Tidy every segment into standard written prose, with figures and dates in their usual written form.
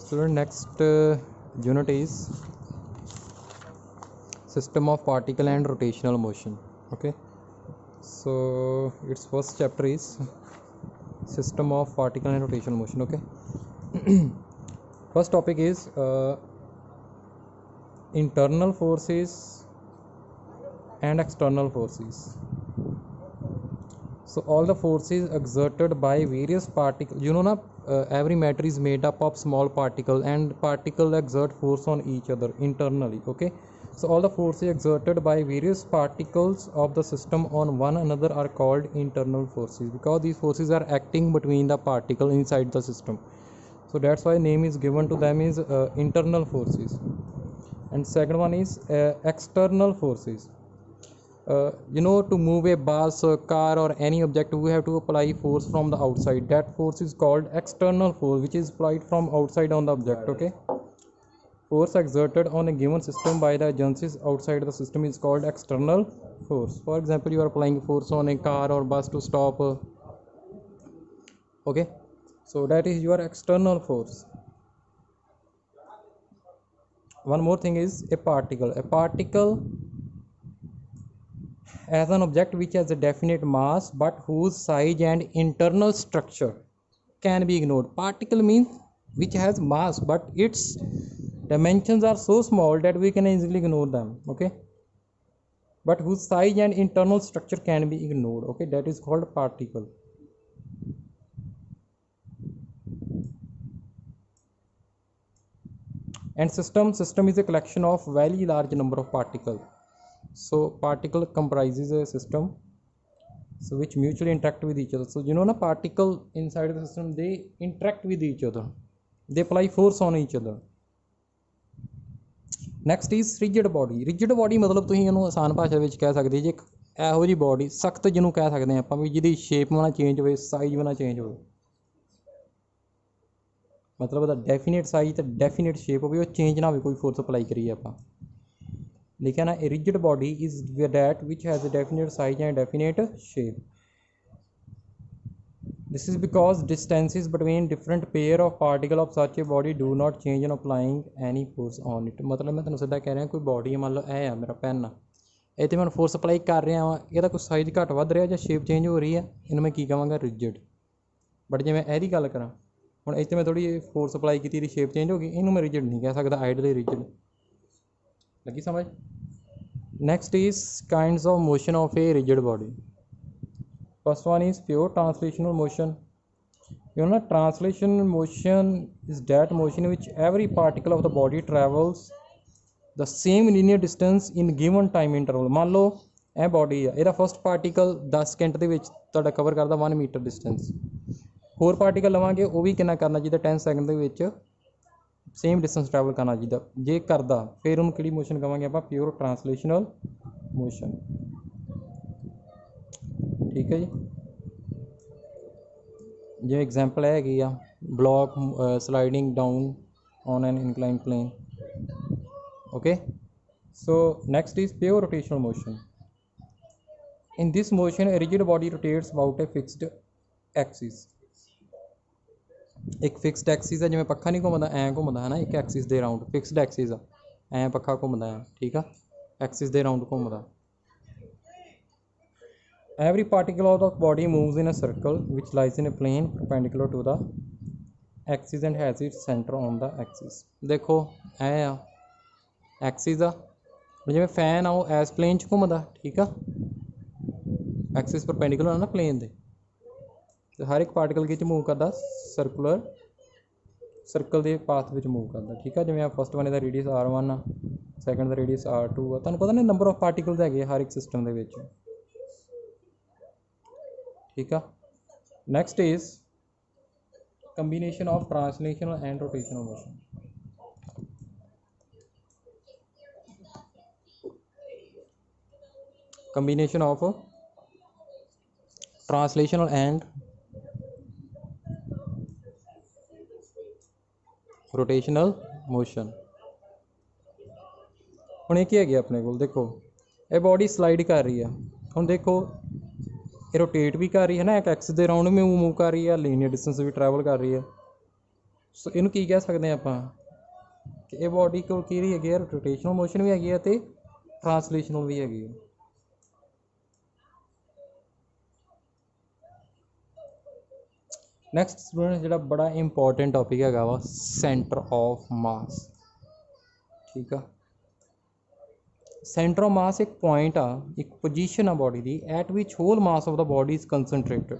Student, next unit is system of particle and rotational motion. Okay, so its first chapter is system of particle and rotational motion. Okay, first topic is internal forces and external forces. So all the forces exerted by various particles, every matter is made up of small particles and particles exert force on each other internally. Okay, so all the forces exerted by various particles of the system on one another are called internal forces, because these forces are acting between the particle inside the system. So that's why name is given to them is internal forces. And second one is external forces. To move a bus, a car, or any object, we have to apply force from the outside. That force is called external force, which is applied from outside on the object. Okay, force exerted on a given system by the agencies outside the system is called external force. For example, you are applying force on a car or bus to stop. Okay, so that is your external force. One more thing is a particle. A particle as an object which has a definite mass but whose size and internal structure can be ignored. Particle means which has mass but its dimensions are so small that we can easily ignore them. Okay, but whose size and internal structure can be ignored. Okay, that is called particle. And system is a collection of very large number of particles. So particle comprises a system so which mutually interact with each other. So particle inside the system, they interact with each other, they apply force on each other. Next is rigid body. Rigid body मतलब ਤੁਸੀਂ ਇਹਨੂੰ ਆਸਾਨ ਭਾਸ਼ਾ ਵਿੱਚ ਕਹਿ ਸਕਦੇ ਜੇ ਇਹੋ ਜਿਹੀ ਬੋਡੀ ਸਖਤ ਜਿਹਨੂੰ ਕਹਿ ਸਕਦੇ ਆਪਾਂ ਵੀ ਜਿਹਦੀ ਸ਼ੇਪ ਵੀ ਨਾ ਚੇਂਜ ਹੋਵੇ, ਸਾਈਜ਼ ਵੀ ਨਾ ਚੇਂਜ ਹੋਵੇ, मतलब ਉਹਦਾ ਡੈਫੀਨੇਟ ਸਾਈਜ਼ ਤੇ ਡੈਫੀਨੇਟ ਸ਼ੇਪ ਹੋਵੇ, ਉਹ ਚੇਂਜ ਨਾ ਹੋਵੇ ਕੋਈ ਫੋਰਸ ਅਪਲਾਈ ਕਰੀਏ ਆਪਾਂ। लिखा ना, a rigid body is that which has a definite size and definite shape. This is because distances between different pair of particle of such a body do not change in applying any force on it. मतलब मैं ਤੁਹਾਨੂੰ ਸਿੱਧਾ ਕਹਿ ਰਿਹਾ ਕੋਈ body ਹੈ, ਮੰਨ ਲਓ ਇਹ ਆ ਮੇਰਾ ਪੈਨ ਆ, ਇਹ 'ਤੇ ਮੈਂ ਫੋਰਸ ਅਪਲਾਈ ਕਰ ਰਿਹਾ ਵਾਂ, ਇਹਦਾ ਕੋਈ ਸਾਈਜ਼ ਘੱਟ ਵੱਧ ਰਿਹਾ ਜਾਂ ਸ਼ੇਪ ਚੇਂਜ ਹੋ ਰਹੀ ਹੈ, ਇਹਨੂੰ ਮੈਂ ਕੀ ਕਹਾਂਗਾ, ਰਿਜਿਡ। ਬਟ ਜੇ ਮੈਂ ਇਹਦੀ ਗੱਲ ਕਰਾਂ ਹੁਣ ਇੱਥੇ ਮੈਂ ਥੋੜ੍ਹੀ ਫੋਰਸ ਅਪਲਾਈ ਕੀਤੀ, ਇਹਦੀ ਸ਼ੇਪ ਚੇਂਜ ਹੋ ਗਈ, ਇਹਨੂੰ ਮੈਂ ਰਿਜਿਡ ਨਹੀਂ ਕਹਿ ਸਕਦਾ, ਆਈਡਲੀ ਰਿਜਿਡ। लगी समझ? Next is kinds of motion of a rigid body. First one is pure translational motion. Translational motion is that motion in which every particle of the body travels the same linear distance in given time interval. मान लो ਇਹ body ਆ, ਇਹਦਾ first particle 10 second ਦੇ ਵਿੱਚ ਤੁਹਾਡਾ cover ਕਰਦਾ 1 metre distance, ਹੋਰ particle ਲਵਾਂਗੇ ਉਹ ਵੀ ਕਿੰਨਾ ਕਰਨਾ ਚਾਹੀਦਾ 10 ਸੈਕਿੰਡ ਦੇ ਵਿੱਚ सेम डिस्टेंस ट्रैवल करना चाहिए। जे करदा फिर उन्होंने कि मोशन कहेंगे आप, प्योर ट्रांसलेशनल मोशन। ठीक है जी, जो एग्जाम्पल हैगी a block sliding down on an incline plane. Okay, so next is pure rotational motion. In this motion a rigid body rotates about a fixed axis. एक fixed axis है, जिमें पक्खा नहीं घूमता ऐ घूमता है ना, एक axis the round fixed axis आ, ऐ पक्खा घूमता है, ठीक है, एक्सिस दे राउंड घूमता। Every particle of the body moves in a circle which lies in a plane perpendicular to the axis and has its centre on the axis. देखो ऐ आ एक्सिस आ, जिमें फैन आ वो एस प्लेन च घूमता, ठीक है, axis perpendicular है ना प्लेन दे, हर एक पार्टिकल कि मूव करता सर्कुलर सर्कल के पाथ में मूव करता, ठीक है। जिवें फस्ट वन का रेडियस R1 आ, सैकेंड का रेडियस R2 आ, तुहानूं पता नहीं नंबर ऑफ पार्टिकल्स है हर एक सिस्टम के, ठीक है। Next is combination of translational and rotational motion. Combination of translational and rotational motion. ਹੁਣ ਇਹ ਕੀ ਹੈਗੇ ਆਪਣੇ ਕੋਲ, ਦੇਖੋ ਇਹ बॉडी स्लाइड कर रही है, ਹੁਣ देखो ये रोटेट भी कर रही है ना, एक एक्सिस के राउंड में मूव कर रही है, लीनियर डिस्टेंस भी ट्रैवल कर रही है, ਸੋ ਇਹਨੂੰ ਕੀ ਕਹਿ ਸਕਦੇ ਆਪਾਂ ਕਿ ਇਹ ਬੋਡੀ ਕੋਲ ਕੀ ਹੈਗੀ ਹੈ, ਰੋਟੇਸ਼ਨਲ ਮੋਸ਼ਨ ਵੀ ਹੈਗੀ ਹੈ ਅਤੇ ਟਰਾਂਸਲੇਸ਼ਨਲ ਵੀ ਹੈਗੀ ਹੈ। ਨੈਕਸਟ ਸਟੂਡੈਂਟ ਜਿਹੜਾ ਬੜਾ ਇੰਪੋਰਟੈਂਟ ਟੋਪਿਕ ਹੈਗਾ ਵਾ ਸੈਂਟਰ ਆਫ ਮਾਸ। ਠੀਕ ਆ, ਸੈਂਟਰ ਆਫ ਮਾਸ ਇੱਕ ਪੁਆਇੰਟ ਆ, ਇੱਕ ਪੋਜੀਸ਼ਨ ਆ ਬੋਡੀ ਦੀ at which whole mass of the body is concentrated.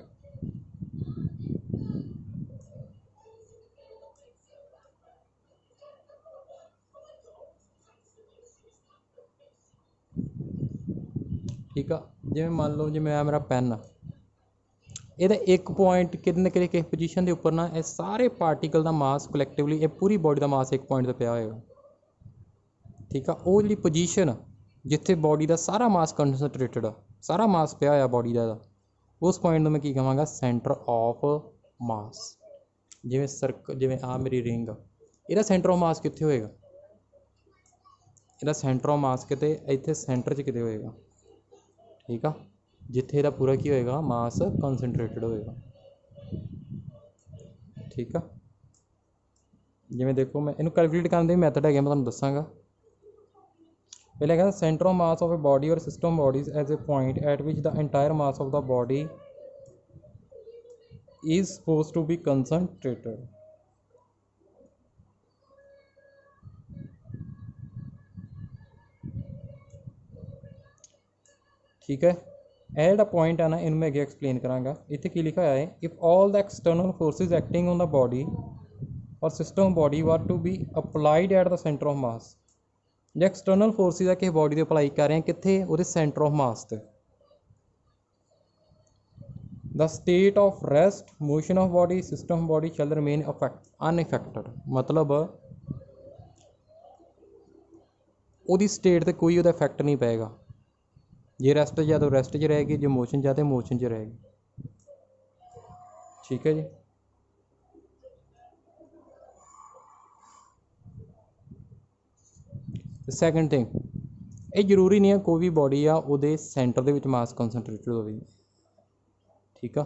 ਠੀਕ ਆ, ਜਿਵੇਂ ਮੰਨ ਲਓ ਜਿਵੇਂ ਆ ਮੇਰਾ ਪੈਨ ਆ, ਇਹਦਾ ਇੱਕ ਪੁਆਇੰਟ ਕਿਤੇ ਨਾ ਕਿਤੇ ਕਿਸੇ ਪੋਜੀਸ਼ਨ ਦੇ ਉੱਪਰ ਨਾ ਇਹ ਸਾਰੇ ਪਾਰਟੀਕਲ ਦਾ ਮਾਸ ਕਲੈਕਟਿਵਲੀ, ਇਹ ਪੂਰੀ ਬੋਡੀ ਦਾ ਮਾਸ ਇੱਕ ਪੁਆਇੰਟ 'ਤੇ ਪਿਆ ਹੋਏਗਾ। ਠੀਕ ਆ, ਉਹ ਜਿਹੜੀ ਪੋਜੀਸ਼ਨ ਜਿੱਥੇ ਬੋਡੀ ਦਾ ਸਾਰਾ ਮਾਸ ਕੰਸਨਟਰੇਟਡ ਆ, ਸਾਰਾ ਮਾਸ ਪਿਆ ਹੋਇਆ ਬੋਡੀ ਦਾ, ਉਸ ਪੁਆਇੰਟ ਨੂੰ ਮੈਂ ਕੀ ਕਹਾਂਗਾ, ਸੈਂਟਰ ਆਫ ਮਾਸ। ਜਿਵੇਂ ਆ ਮੇਰੀ ਰਿੰਗ ਆ, ਇਹਦਾ ਸੈਂਟਰ ਆਫ ਮਾਸ ਕਿੱਥੇ ਹੋਏਗਾ? ਇਹਦਾ ਸੈਂਟਰ ਆਫ ਮਾਸ ਕਿਤੇ ਇੱਥੇ ਸੈਂਟਰ 'ਚ ਕਿਤੇ ਹੋਏਗਾ। ਠੀਕ ਆ, ਜਿੱਥੇ ਇਹਦਾ ਪੂਰਾ ਕੀ ਹੋਏਗਾ, ਮਾਸ ਕੰਸਨਟਰੇਟਡ ਹੋਏਗਾ। ਠੀਕ ਆ, ਜਿਵੇਂ ਦੇਖੋ ਮੈਂ ਇਹਨੂੰ ਕੈਲਕੂਲੇਟ ਕਰਨ ਦੇ ਮੈਥਡ ਹੈਗੇ, ਮੈਂ ਤੁਹਾਨੂੰ ਦੱਸਾਂਗਾ। ਪਹਿਲਾਂ ਹੈਗਾ centre of mass of a body or system bodies as a point at which the entire mass of the body is supposed to be concentrated। ठीक है, ਇਹ ਜਿਹੜਾ ਪੁਆਇੰਟ ਹੈ ਨਾ, ਇਹਨੂੰ ਮੈਂ ਅੱਗੇ ਐਕਸਪਲੇਨ ਕਰਾਂਗਾ। ਇੱਥੇ ਕੀ ਲਿਖਿਆ ਹੋਇਆ ਹੈ, if all the external forces acting on the body or system body were to be applied at the centre of mass. ਜੇ ਐਕਸਟਰਨਲ ਫੋਰਸਿਸ ਆ ਕਿਸੇ ਬੋਡੀ 'ਤੇ ਅਪਲਾਈ ਕਰ ਰਹੇ ਆ, ਕਿੱਥੇ? ਉਹਦੇ ਸੈਂਟਰ ਆਫ ਮਾਸ 'ਤੇ। The state of rest motion of body system body shall remain unaffected। मतलब ਉਹਦੀ ਸਟੇਟ 'ਤੇ ਕੋਈ ਉਹਦਾ ਇਫੈਕਟ ਨਹੀਂ ਪਏਗਾ। ਜੇ ਰੈਸਟ ਜਾਂ ਤਾਂ ਰੈਸਟ 'ਚ ਰਹੇਗੀ, ਜੇ ਮੋਸ਼ਨ ਜਾਂ ਤਾਂ ਮੋਸ਼ਨ 'ਚ ਰਹੇਗੀ। ਠੀਕ ਹੈ ਜੀ। ਸੈਕਿੰਡ ਥਿੰਗ, ਇਹ ਜ਼ਰੂਰੀ ਨਹੀਂ ਹੈ ਕੋਈ ਵੀ ਬੋਡੀ ਆ ਉਹਦੇ ਸੈਂਟਰ ਦੇ ਵਿੱਚ ਮਾਸ ਕੰਸਨਟਰੇਟਡ ਹੋਵੇ। ਠੀਕ ਆ,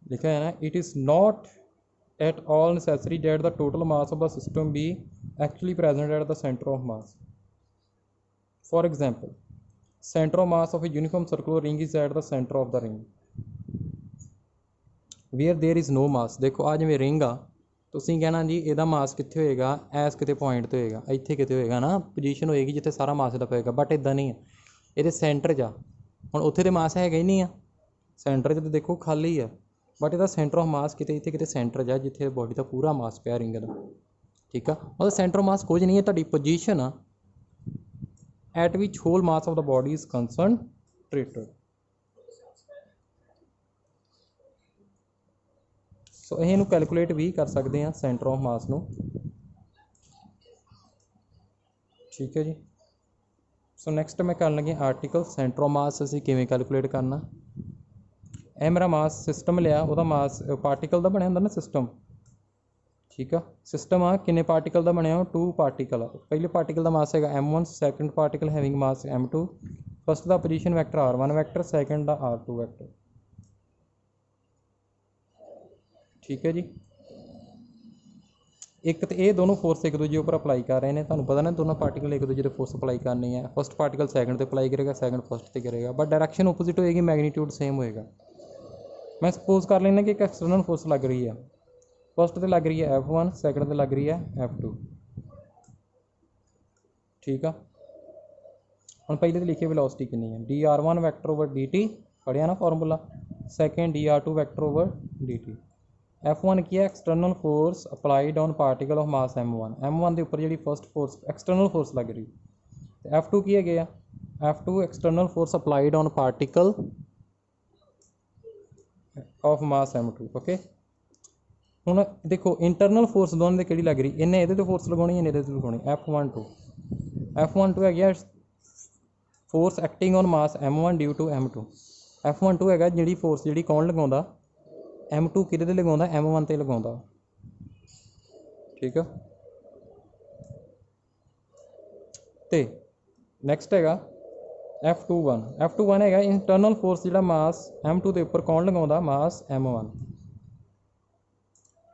ਲਿਖਿਆ ਹੈ ਨਾ, it is not at all necessary that the total mass of the system be actually present at the centre of mass. For example center of mass of a uniform circular ring is at the center of the ring where there is no mass। देखो आ जिवें ring आ, ਤੁਸੀਂ ਕਹਿਣਾ ਜੀ ਇਹਦਾ ਮਾਸ ਕਿੱਥੇ ਹੋਏਗਾ, S ਕਿਤੇ point 'ਤੇ ਹੋਏਗਾ, ਇੱਥੇ ਕਿਤੇ ਹੋਏਗਾ ਨਾ, ਪੋਜੀਸ਼ਨ ਹੋਏਗੀ ਜਿੱਥੇ ਸਾਰਾ ਮਾਸ ਦਾ ਪਏਗਾ। ਬਟ ਇੱਦਾਂ ਨਹੀਂ ਹੈ, ਇਹਦੇ ਸੈਂਟਰ 'ਚ ਆ। ਹੁਣ ਉੱਥੇ ਤਾਂ ਮਾਸ ਹੈਗਾ ਹੀ ਨਹੀਂ ਆ, ਸੈਂਟਰ 'ਚ ਤਾਂ ਦੇਖੋ ਖਾਲੀ ਆ, ਬਟ ਇਹਦਾ ਸੈਂਟਰ ਆਫ ਮਾਸ ਕਿਤੇ ਇੱਥੇ ਕਿਤੇ ਸੈਂਟਰ 'ਚ ਆ, ਜਿੱਥੇ ਬੋਡੀ ਦਾ ਪੂਰਾ ਮਾਸ ਪਿਆ ਰਿੰਗ ਦਾ। ਠੀਕ ਆ, ਉਹਦਾ ਸੈਂਟਰ ਆਫ ਮਾਸ ਕੁਝ ਨਹੀਂ ਹੈ, ਤੁਹਾਡੀ ਪੋਜੀਸ਼ਨ ਆ at which whole mass of the body is concentrated। ਸੋ ਇਹਨੂੰ ਕੈਲਕੂਲੇਟ ਵੀ ਕਰ ਸਕਦੇ ਹਾਂ ਸੈਂਟਰ ਆਫ ਮਾਸ ਨੂੰ। ਠੀਕ ਹੈ ਜੀ। ਸੋ ਨੈਕਸਟ ਮੈਂ ਕਰਨ ਲੱਗੇ ਆਰਟੀਕਲ ਸੈਂਟਰ ਆਫ ਮਾਸ ਅਸੀਂ ਕਿਵੇਂ ਕੈਲਕੂਲੇਟ ਕਰਨਾ। ਇਹ ਮੇਰਾ ਮਾਸ ਸਿਸਟਮ ਲਿਆ, ਉਹਦਾ ਮਾਸ ਪਾਰਟੀਕਲ ਦਾ ਬਣਿਆ ਹੁੰਦਾ ਨਾ ਸਿਸਟਮ। ਠੀਕ ਆ, ਸਿਸਟਮ ਆ ਕਿੰਨੇ ਪਾਰਟੀਕਲ ਦਾ ਬਣਿਆ? 2 ਪਾਰਟੀਕਲ ਆ। ਪਹਿਲੇ ਪਾਰਟੀਕਲ ਦਾ ਮਾਸ ਹੈਗਾ m1, second particle having mass m2, first ਦਾ position vector r1 vector, second ਦਾ r2 ਵੈਕਟਰ। ਠੀਕ ਹੈ ਜੀ। ਇੱਕ ਤਾਂ ਇਹ ਦੋਨੋਂ ਫੋਰਸ ਇੱਕ ਦੂਜੇ ਉੱਪਰ ਅਪਲਾਈ ਕਰ ਰਹੇ ਨੇ, ਤੁਹਾਨੂੰ ਪਤਾ ਨਾ ਦੋਨੋਂ ਪਾਰਟੀਕਲ ਇੱਕ ਦੂਜੇ 'ਤੇ ਫੋਰਸ ਅਪਲਾਈ ਕਰਨੀ ਹੈ। ਫਸਟ ਪਾਰਟੀਕਲ ਸੈਕਿੰਡ 'ਤੇ ਅਪਲਾਈ ਕਰੇਗਾ, ਸੈਕਿੰਡ ਫਸਟ 'ਤੇ ਕਰੇਗਾ, ਬਟ ਡਾਇਰੈਕਸ਼ਨ ਓਪੋਜ਼ਿਟ ਹੋਏਗੀ, ਮੈਗਨੀਟਿਊਡ ਸੇਮ ਹੋਏਗਾ। ਮੈਂ ਸਪੋਜ਼ ਕਰ ਲੈਂਦਾ ਕਿ ਇੱਕ ਐਕਸਟਰਨਲ ਫੋਰਸ ਲੱਗ ਰਹੀ ਹੈ, ਫਸਟ 'ਤੇ ਲੱਗ ਰਹੀ ਹੈ F1, ਸੈਕਿੰਡ 'ਤੇ ਲੱਗ ਰਹੀ ਹੈ F2। ਠੀਕ ਆ, ਹੁਣ ਪਹਿਲੇ 'ਤੇ ਲਿਖੀਏ ਵੈਲੋਸਿਟੀ ਕਿੰਨੀ ਹੈ, dr1 ਵੈਕਟਰ ਓਵਰ dt, ਪੜ੍ਹਿਆ ਨਾ formula. Second dr2 vector over dt। F1 ਕੀ ਹੈ? External force applied on particle of mass m1 ਦੇ ਉੱਪਰ ਜਿਹੜੀ ਫਸਟ ਫੋਰਸ ਐਕਸਟਰਨਲ ਫੋਰਸ ਲੱਗ ਰਹੀ। ਤੇ F2 ਕੀ ਹੈਗੇ ਆ? F2 external force applied on particle of mass m2। Okay, ਹੁਣ ਦੇਖੋ ਇੰਟਰਨਲ ਫੋਰਸ ਦੋਨਾਂ ਦੇ ਕਿਹੜੀ ਲੱਗ ਰਹੀ, ਇਹਨੇ ਇਹਦੇ 'ਤੇ ਫੋਰਸ ਲਗਾਉਣੀ, ਇਹਨੇ ਇਹਦੇ 'ਤੇ ਲਗਾਉਣੀ। F12 ਹੈਗੀ ਆ force acting on mass m1 due to m2। F12 ਹੈਗਾ ਜਿਹੜੀ ਫੋਰਸ ਜਿਹੜੀ ਕੌਣ ਲਗਾਉਂਦਾ, m2 ਕਿਹਦੇ 'ਤੇ ਲਗਾਉਂਦਾ, m1 'ਤੇ ਲਗਾਉਂਦਾ। ਠੀਕ ਆ, ਅਤੇ ਨੈਕਸਟ ਹੈਗਾ F21 ਹੈਗਾ ਇੰਟਰਨਲ ਫੋਰਸ ਜਿਹੜਾ ਮਾਸ m2 ਦੇ ਉੱਪਰ ਕੌਣ ਲਗਾਉਂਦਾ, ਮਾਸ m1।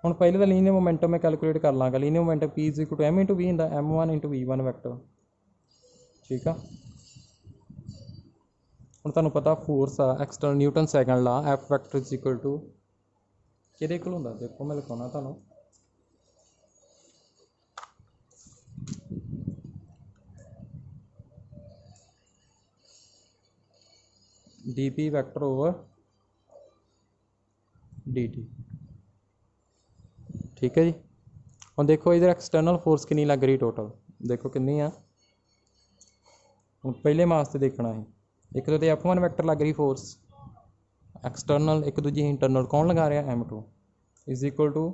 ਹੁਣ ਪਹਿਲੇ ਦਾ ਲੀਨੀਅਰ ਮੋਮੈਂਟਮ ਮੈਂ ਕੈਲਕੂਲੇਟ ਕਰ ਲਾਂਗਾ। Linear momentum P is equal to M into V ਹੁੰਦਾ M1 इंटू V1 ਵੈਕਟਰ। ठीक आ। ਹੁਣ ਤੁਹਾਨੂੰ ਪਤਾ ਫੋਰਸ ਆ external Newton second law F vector is equal to ਕਿਹਦੇ ਕੋਲ ਹੁੰਦਾ, ਦੇਖੋ ਮੈਂ ਲਿਖਾਉਣਾ ਤੁਹਾਨੂੰ। dP vector over dt। ठीक है जी। ਹੁਣ ਦੇਖੋ ਇਧਰ ਐਕਸਟਰਨਲ ਫੋਰਸ ਕਿੰਨੀ ਲੱਗ ਰਹੀ ਟੋਟਲ, ਦੇਖੋ ਕਿੰਨੀ ਆ। ਹੁਣ ਪਹਿਲੇ ਮਾਸ ਤੇ ਦੇਖਣਾ ਹੈ, ਇੱਕ ਤਾਂ F1 ਵੈਕਟਰ ਲੱਗ ਰਹੀ ਫੋਰਸ ਐਕਸਟਰਨਲ, ਇੱਕ ਦੂਜੀ ਇੰਟਰਨਲ। ਕੌਣ ਲਗਾ ਰਿਹਾ M2 is equal to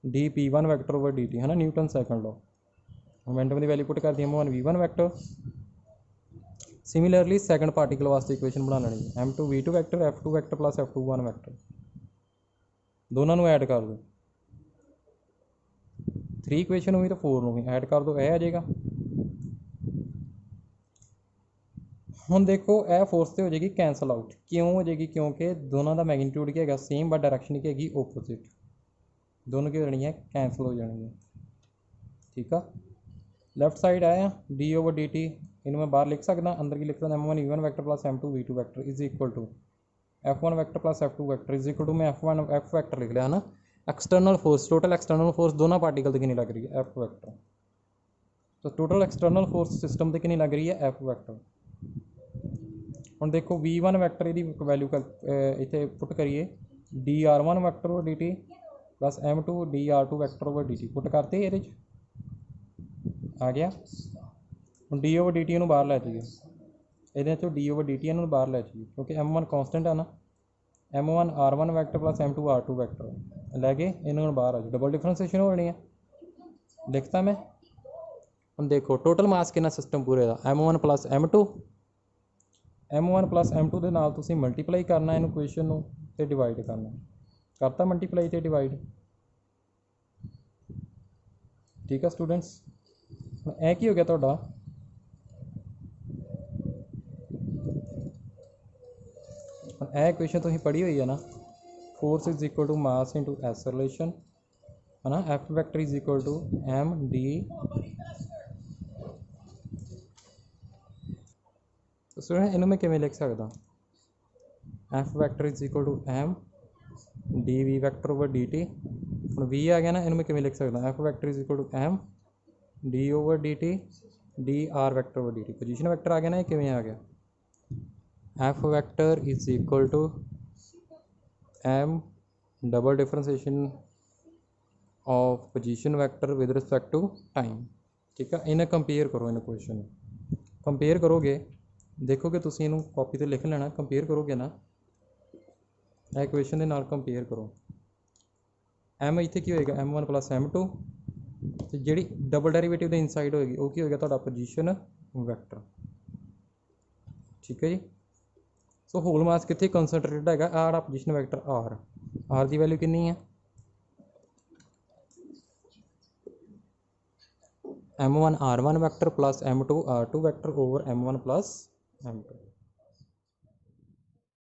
dP1 vector over dt ਹੈ ਨਾ, ਨਿਊਟਨ ਸੈਕੰਡ ਲੋ। ਮੋਮੈਂਟਮ ਦੀ ਵੈਲਿਊ ਪੁੱਟ ਕਰਦੀ M1 V1 vector. Similarly second particle ਵਾਸਤੇ ਇਕੁਏਸ਼ਨ ਬਣਾ ਲੈਣੀ M2 V2 vector F2 vector plus F21 vector. ਦੋਨਾਂ ਨੂੰ ਐਡ ਕਰ ਦਿਓ। 3 ਇਕੁਏਸ਼ਨ ਹੋਈ ਤਾਂ 4 ਨੂੰ ਵੀ ਐਡ ਕਰ ਦਿਓ, ਇਹ ਆ ਜਾਏਗਾ। ਹੁਣ ਦੇਖੋ ਇਹ ਫੋਰਸ ਤੇ ਹੋ ਜਾਏਗੀ ਕੈਂਸਲ ਆਊਟ। ਕਿਉਂ ਹੋ ਜਾਏਗੀ? ਕਿਉਂਕਿ ਦੋਨਾਂ ਦਾ ਮੈਗਨੀਟਿਊਡ ਕੀ ਹੈਗਾ ਸੇਮ, ਬਟ ਡਾਇਰੈਕਸ਼ਨ ਕੀ ਹੈਗੀ ਓਪੋजिट। दोनों की हो जानी है कैंसल हो जानी है। ठीक है। लेफ्ट साइड आया डी ओवर डी टी, इन्हें मैं बाहर लिख सकता, अंदर की लिख सकता M1 V1 vector plus M2 V2 vector is equal to F1 vector plus F2 vector is equal to मैं F वैक्टर लिख लिया है ना। External force, total external force दोनों पार्टिकल की कितनी लग रही है F वैक्टर। तो टोटल एक्सटर्नल फोर्स सिस्टम की कितनी लग रही है F वैक्टर। हम देखो V1 वैक्टर की वैल्यू इतने पुट करिए DR1 वैक्टर और dt plus M2 DR2 vector over dt put करते ये आ गया। हम डी ओवर डी टी बाहर लै जाइए, ये डी ओवर डी टी बाहर लै जाइए क्योंकि M1 कॉन्सटेंट है ना। M1 R1 vector plus M2 R2 vector लैके इन्होंने बाहर आ जाए, डबल डिफरेंशिएशन हो जानी है। लिखता मैं। हम देखो टोटल मास कितना सिस्टम पूरे का M1 plus M2 plus M2 के नाल तुसीं मल्टीप्लाई करना इन इक्वेशन ते डिवाइड करना, करता मल्टीप्लाई ते डिवाइड। ठीक है स्टूडेंट्स। ए की हो गया तो ए इक्वेशन तुसीं पढ़ी हुई है ना, force is equal to mass into as relation है ना। F vector is equal to M D। Student इन्हों मैं किवें लिख सकता F vector is equal to M D V vector over D T. हम V आ गया ना, इन्हों मैं किवें लिख सकता F vector is equal to M D over D T D R vector over D T. Position vector आ गया ना, ये किवें आ गया F vector is equal to M double differentiation of position vector with respect to time. ठीक है। इन्हें कंपेयर करो, इन क्वेश्चन कंपेयर करोगे, देखोगे तुसीं इनू कॉपी ते लिख लेना। कंपेयर करोगे ना इक्वेशन के नाल कंपेयर करो। M इत्थे की होएगा M1 प्लस M2 तो जी डबल डेरीवेटिव के इनसाइड होएगी वो की होएगा तुहाडा पोजीशन वैक्टर। ठीक है जी। सो होल मास कितने कंसनट्रेटेड है आड़ा पोजीशन वैक्टर आर की वैल्यू कितनी है M1 R1 vector plus M2 R2 vector over M1 plus M2।